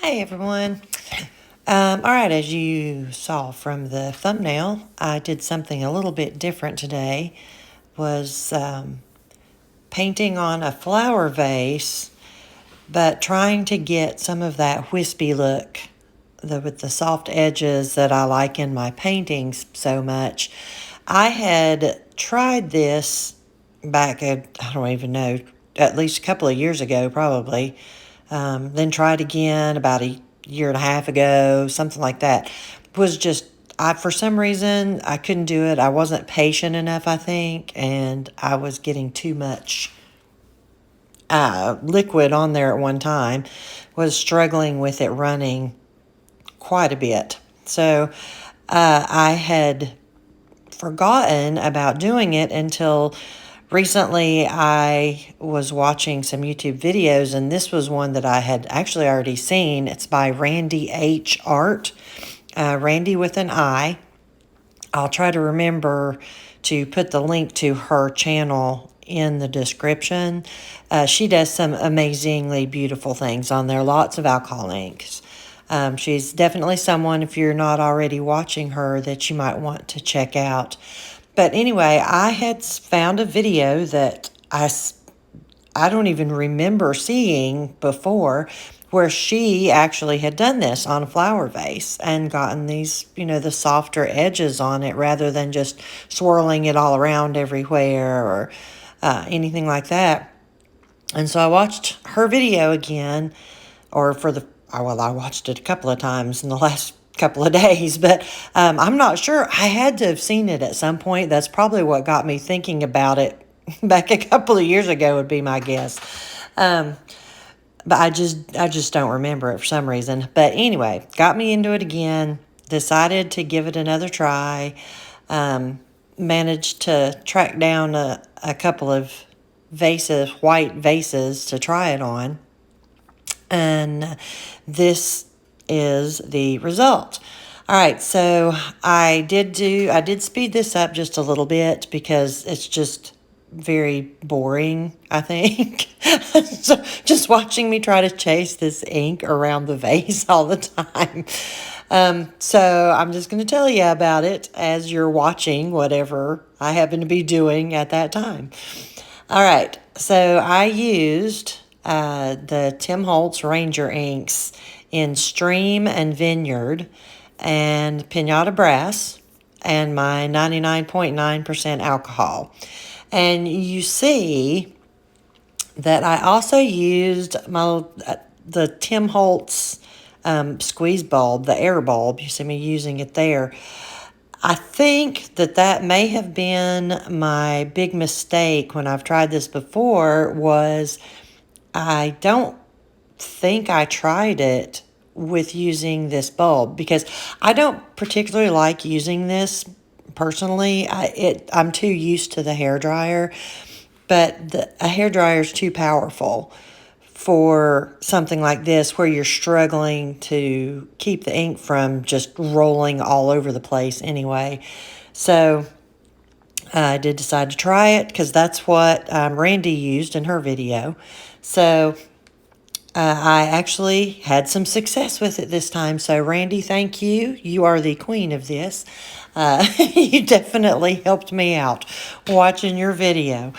Hi everyone. All right, as you saw from the thumbnail, I did something a little bit different today. Was painting on a flower vase, but trying to get some of that wispy look with the soft edges that I like in my paintings so much. I had tried this back, I don't even know, at least a couple of years ago, probably. Then tried again about a year and a half ago, something like that. Was just, for some reason, I couldn't do it. I wasn't patient enough, I think, and I was getting too much liquid on there at one time. Was struggling with it running quite a bit. So I had forgotten about doing it until recently. I was watching some YouTube videos, and this was one that I had actually already seen. It's by Randy H. Art, Randy with an I. I'll try to remember to put the link to her channel in the description. She does some amazingly beautiful things on there, lots of alcohol inks. She's definitely someone, if you're not already watching her, that you might want to check out. But anyway, I had found a video that I don't even remember seeing before, where she actually had done this on a flower vase and gotten these, the softer edges on it rather than just swirling it all around everywhere or anything like that. And so I watched her video again, or I watched it a couple of times in the last couple of days, but I'm not sure. I had to have seen it at some point. That's probably what got me thinking about it back a couple of years ago, would be my guess. But I just don't remember it for some reason. But anyway, got me into it again, decided to give it another try, managed to track down a couple of vases, white vases to try it on. And this is the result. All right, so I did speed this up just a little bit because it's just very boring, I think. So just watching me try to chase this ink around the vase all the time. So I'm just going to tell you about it as you're watching whatever I happen to be doing at that time. All right, so I used the Tim Holtz Ranger inks in Stream and Vineyard and Pinata Brass and my 99.9% alcohol. And you see that I also used the Tim Holtz squeeze bulb, the air bulb. You see me using it there. I think that may have been my big mistake when I've tried this before. Was I don't think I tried it with using this bulb, because I don't particularly like using this personally. I'm too used to the hairdryer, but a hairdryer is too powerful for something like this, where you're struggling to keep the ink from just rolling all over the place anyway. So I did decide to try it because that's what Randy used in her video. So I actually had some success with it this time. So Randy, thank you. You are the queen of this. You definitely helped me out watching your video.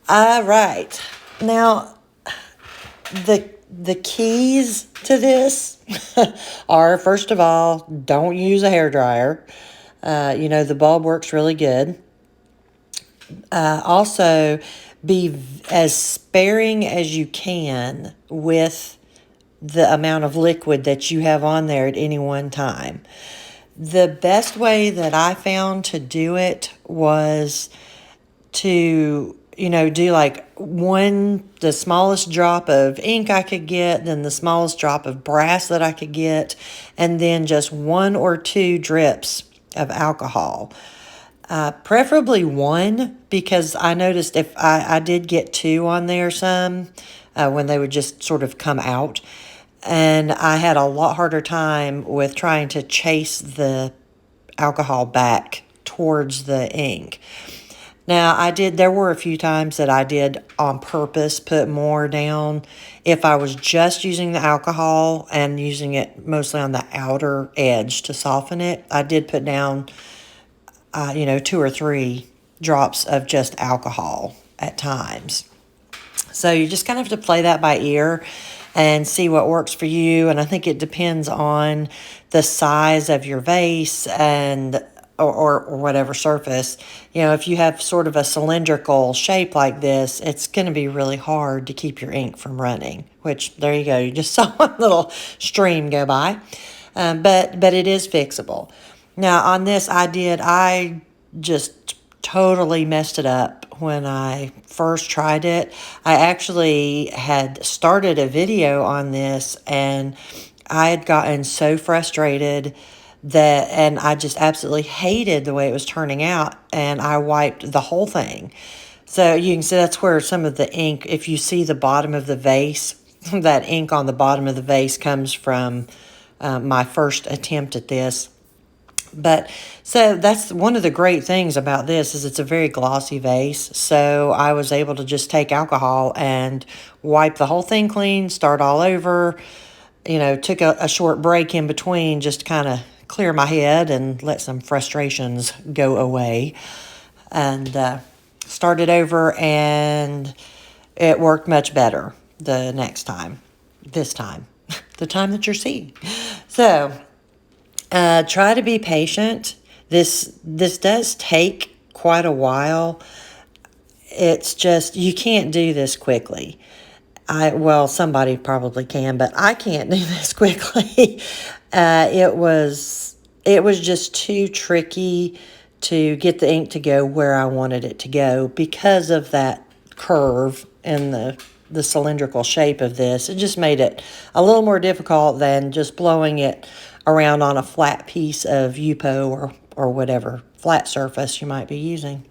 All right. Now, the keys to this are, first of all, don't use a hairdryer. The bulb works really good. Also, be as sparing as you can with the amount of liquid that you have on there at any one time. The best way that I found to do it was to, do like the smallest drop of ink I could get, then the smallest drop of brass that I could get, and then just 1 or 2 drips of alcohol. Preferably 1, because I noticed if I did get 2 on there when they would just sort of come out. And I had a lot harder time with trying to chase the alcohol back towards the ink. Now, there were a few times that I did on purpose put more down. If I was just using the alcohol and using it mostly on the outer edge to soften it, I did put down, 2 or 3 drops of just alcohol at times. So you just kind of have to play that by ear and see what works for you. And I think it depends on the size of your vase and or whatever surface. If you have sort of a cylindrical shape like this, it's going to be really hard to keep your ink from running, which there you go. You just saw one little stream go by. But it is fixable. Now on this, I just totally messed it up when I first tried it. I actually had started a video on this, and I had gotten so frustrated and I just absolutely hated the way it was turning out, and I wiped the whole thing. So you can see that's where some of the ink, if you see the bottom of the vase, that ink on the bottom of the vase comes from my first attempt at this. But so that's one of the great things about this is it's a very glossy vase. So I was able to just take alcohol and wipe the whole thing clean, start all over. Took a short break in between just to kind of clear my head and let some frustrations go away. And started over, and it worked much better the next time. This time. The time that you're seeing. So try to be patient. This does take quite a while. It's just, you can't do this quickly. Somebody probably can, but I can't do this quickly. It was just too tricky to get the ink to go where I wanted it to go because of that curve and the cylindrical shape of this. It just made it a little more difficult than just blowing it around on a flat piece of UPO or whatever flat surface you might be using.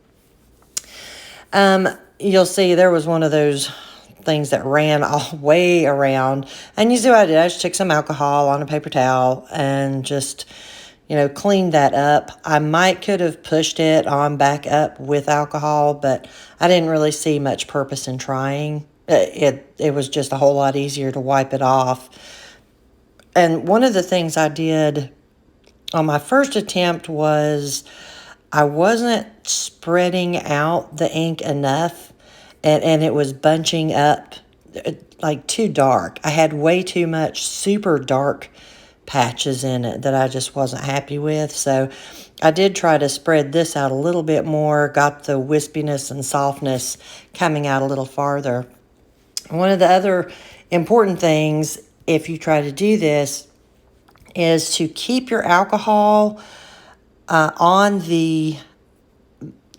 You'll see there was one of those things that ran all way around, and you see what I did. I just took some alcohol on a paper towel and just cleaned that up. I could have pushed it on back up with alcohol, but I didn't really see much purpose in trying. It was just a whole lot easier to wipe it off. And one of the things I did on my first attempt was I wasn't spreading out the ink enough, and it was bunching up like too dark. I had way too much super dark patches in it that I just wasn't happy with. So I did try to spread this out a little bit more, got the wispiness and softness coming out a little farther. One of the other important things, if you try to do this, is to keep your alcohol on the,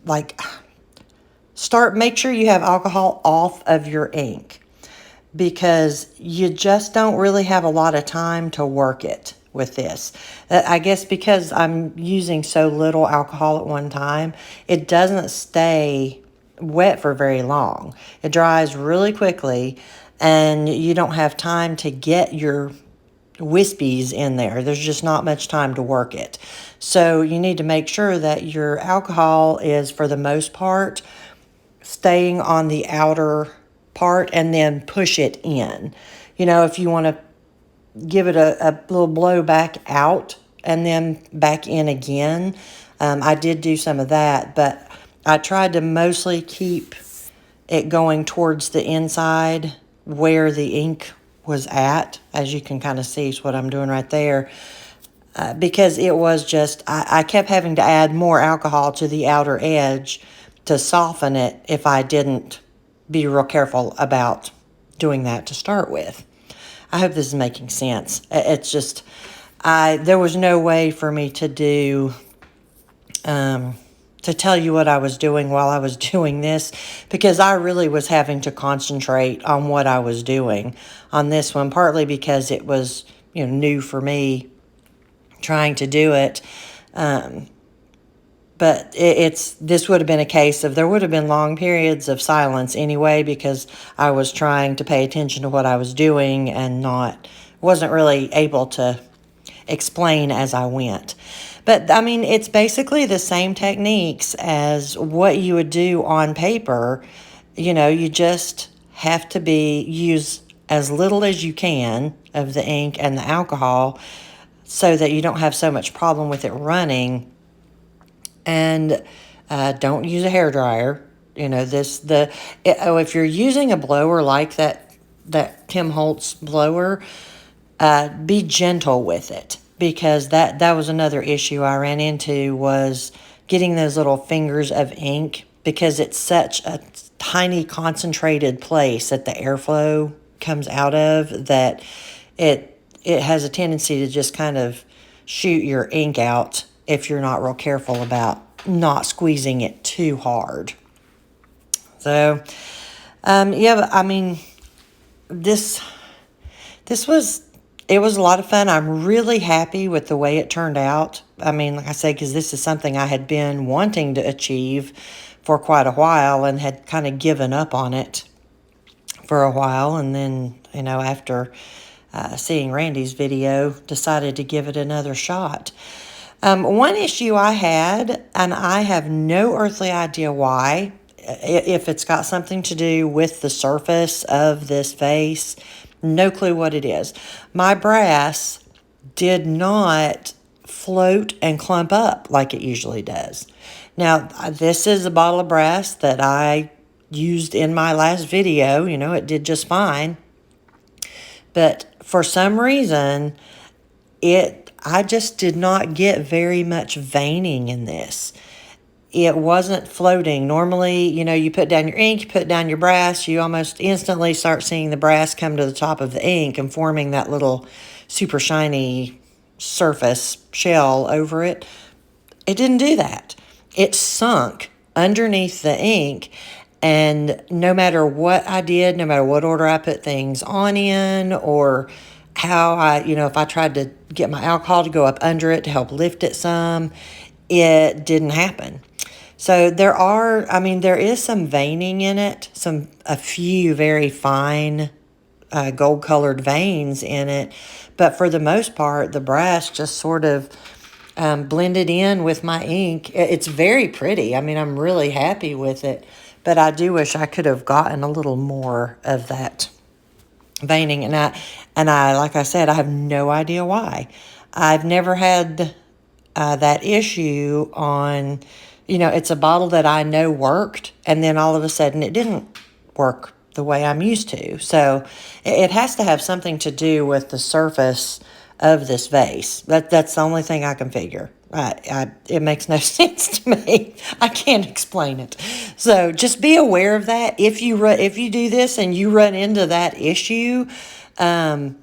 make sure you have alcohol off of your ink, because you just don't really have a lot of time to work it with this. I guess because I'm using so little alcohol at one time, it doesn't stay wet for very long. It dries really quickly, and you don't have time to get your wispies in there. There's just not much time to work it. So you need to make sure that your alcohol is, for the most part, staying on the outer part, and then push it in. If you want to give it a little blow back out and then back in again, I did do some of that, but I tried to mostly keep it going towards the inside where the ink was at, as you can kind of see is what I'm doing right there, because it was just, I kept having to add more alcohol to the outer edge to soften it if I didn't be real careful about doing that to start with. I hope this is making sense. It's just, there was no way for me to do, to tell you what I was doing while I was doing this, because I really was having to concentrate on what I was doing on this one, partly because it was, new for me trying to do it. But this would have been a case of, there would have been long periods of silence anyway, because I was trying to pay attention to what I was doing and wasn't really able to explain as I went. But I mean, it's basically the same techniques as what you would do on paper. You just have to use as little as you can of the ink and the alcohol so that you don't have so much problem with it running. And don't use a hairdryer. If you're using a blower like that Tim Holtz blower, be gentle with it, because that was another issue I ran into, was getting those little fingers of ink, because it's such a tiny concentrated place that the airflow comes out of, that it has a tendency to just kind of shoot your ink out if you're not real careful about not squeezing it too hard. So, yeah, but I mean, this was, it was a lot of fun. I'm really happy with the way it turned out. I mean, like I say, because this is something I had been wanting to achieve for quite a while and had kind of given up on it for a while. And then, after seeing Randy's video, decided to give it another shot. One issue I had, and I have no earthly idea why, if it's got something to do with the surface of this vase, no clue what it is. My brass did not float and clump up like it usually does. Now, this is a bottle of brass that I used in my last video. It did just fine. But for some reason, I just did not get very much veining in this. It wasn't floating. Normally, you put down your ink, you put down your brass, you almost instantly start seeing the brass come to the top of the ink and forming that little super shiny surface shell over it. It didn't do that. It sunk underneath the ink, and no matter what I did, no matter what order I put things on in, or how if I tried to get my alcohol to go up under it to help lift it some, it didn't happen. So there is some veining in it, a few very fine gold colored veins in it, but for the most part, the brass just sort of blended in with my ink. It's very pretty. I mean, I'm really happy with it, but I do wish I could have gotten a little more of that veining. And I, like I said, I have no idea why. I've never had that issue on, it's a bottle that I know worked, and then all of a sudden it didn't work the way I'm used to. So it has to have something to do with the surface of this vase. That's the only thing I can figure. It makes no sense to me. I can't explain it. So just be aware of that. If you do this and you run into that issue, you're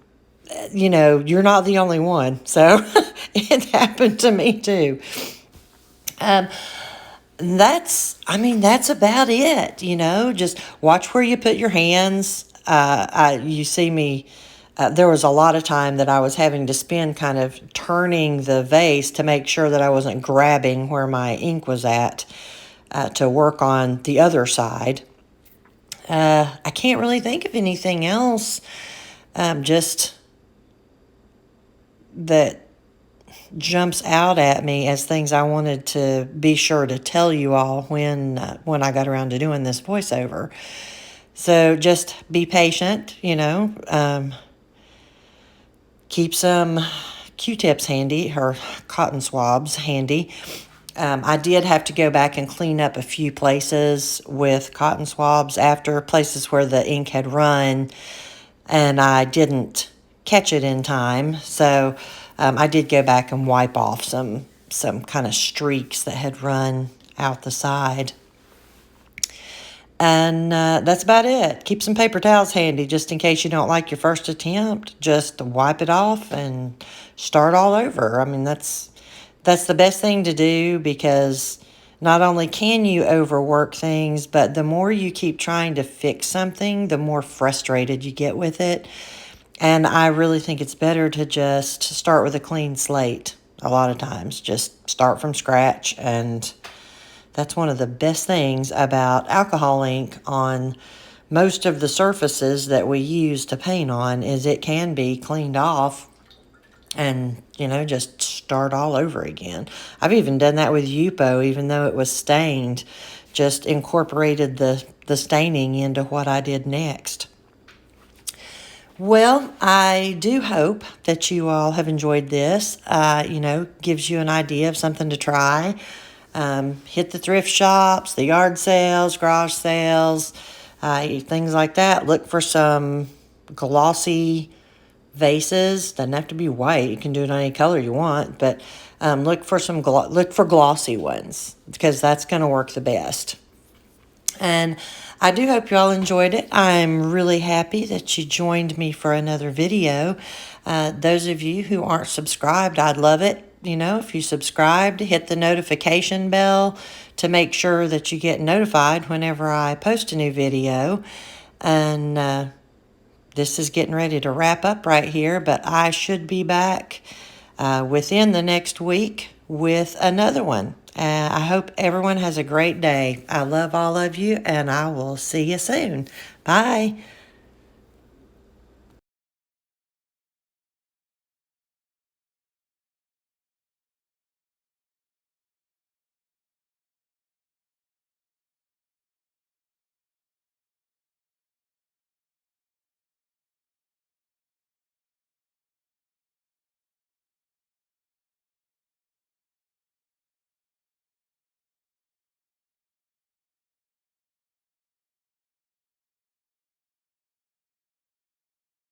not the only one. So it happened to me too. That's about it. Just watch where you put your hands. You see me. There was a lot of time that I was having to spend kind of turning the vase to make sure that I wasn't grabbing where my ink was at to work on the other side. I can't really think of anything else. Just that jumps out at me as things I wanted to be sure to tell you all when I got around to doing this voiceover. So just be patient, keep some Q-tips handy, or cotton swabs handy. I did have to go back and clean up a few places with cotton swabs after, places where the ink had run, and I didn't catch it in time. So I did go back and wipe off some kind of streaks that had run out the side. And that's about it. Keep some paper towels handy just in case you don't like your first attempt. Just wipe it off and start all over. I mean, that's the best thing to do, because not only can you overwork things, but the more you keep trying to fix something, the more frustrated you get with it. And I really think it's better to just start with a clean slate a lot of times. Just start from scratch, and that's one of the best things about alcohol ink on most of the surfaces that we use to paint on, is it can be cleaned off and, just start all over again. I've even done that with Yupo, even though it was stained, just incorporated the staining into what I did next. Well, I do hope that you all have enjoyed this. Gives you an idea of something to try. Hit the thrift shops, the yard sales, garage sales, things like that. Look for some glossy vases. Doesn't have to be white. You can do it on any color you want, but look for glossy ones, because that's going to work the best. And I do hope you all enjoyed it. I'm really happy that you joined me for another video. Those of you who aren't subscribed, I'd love it. If you subscribed, hit the notification bell to make sure that you get notified whenever I post a new video. And this is getting ready to wrap up right here, but I should be back within the next week with another one. I hope everyone has a great day. I love all of you, and I will see you soon. Bye.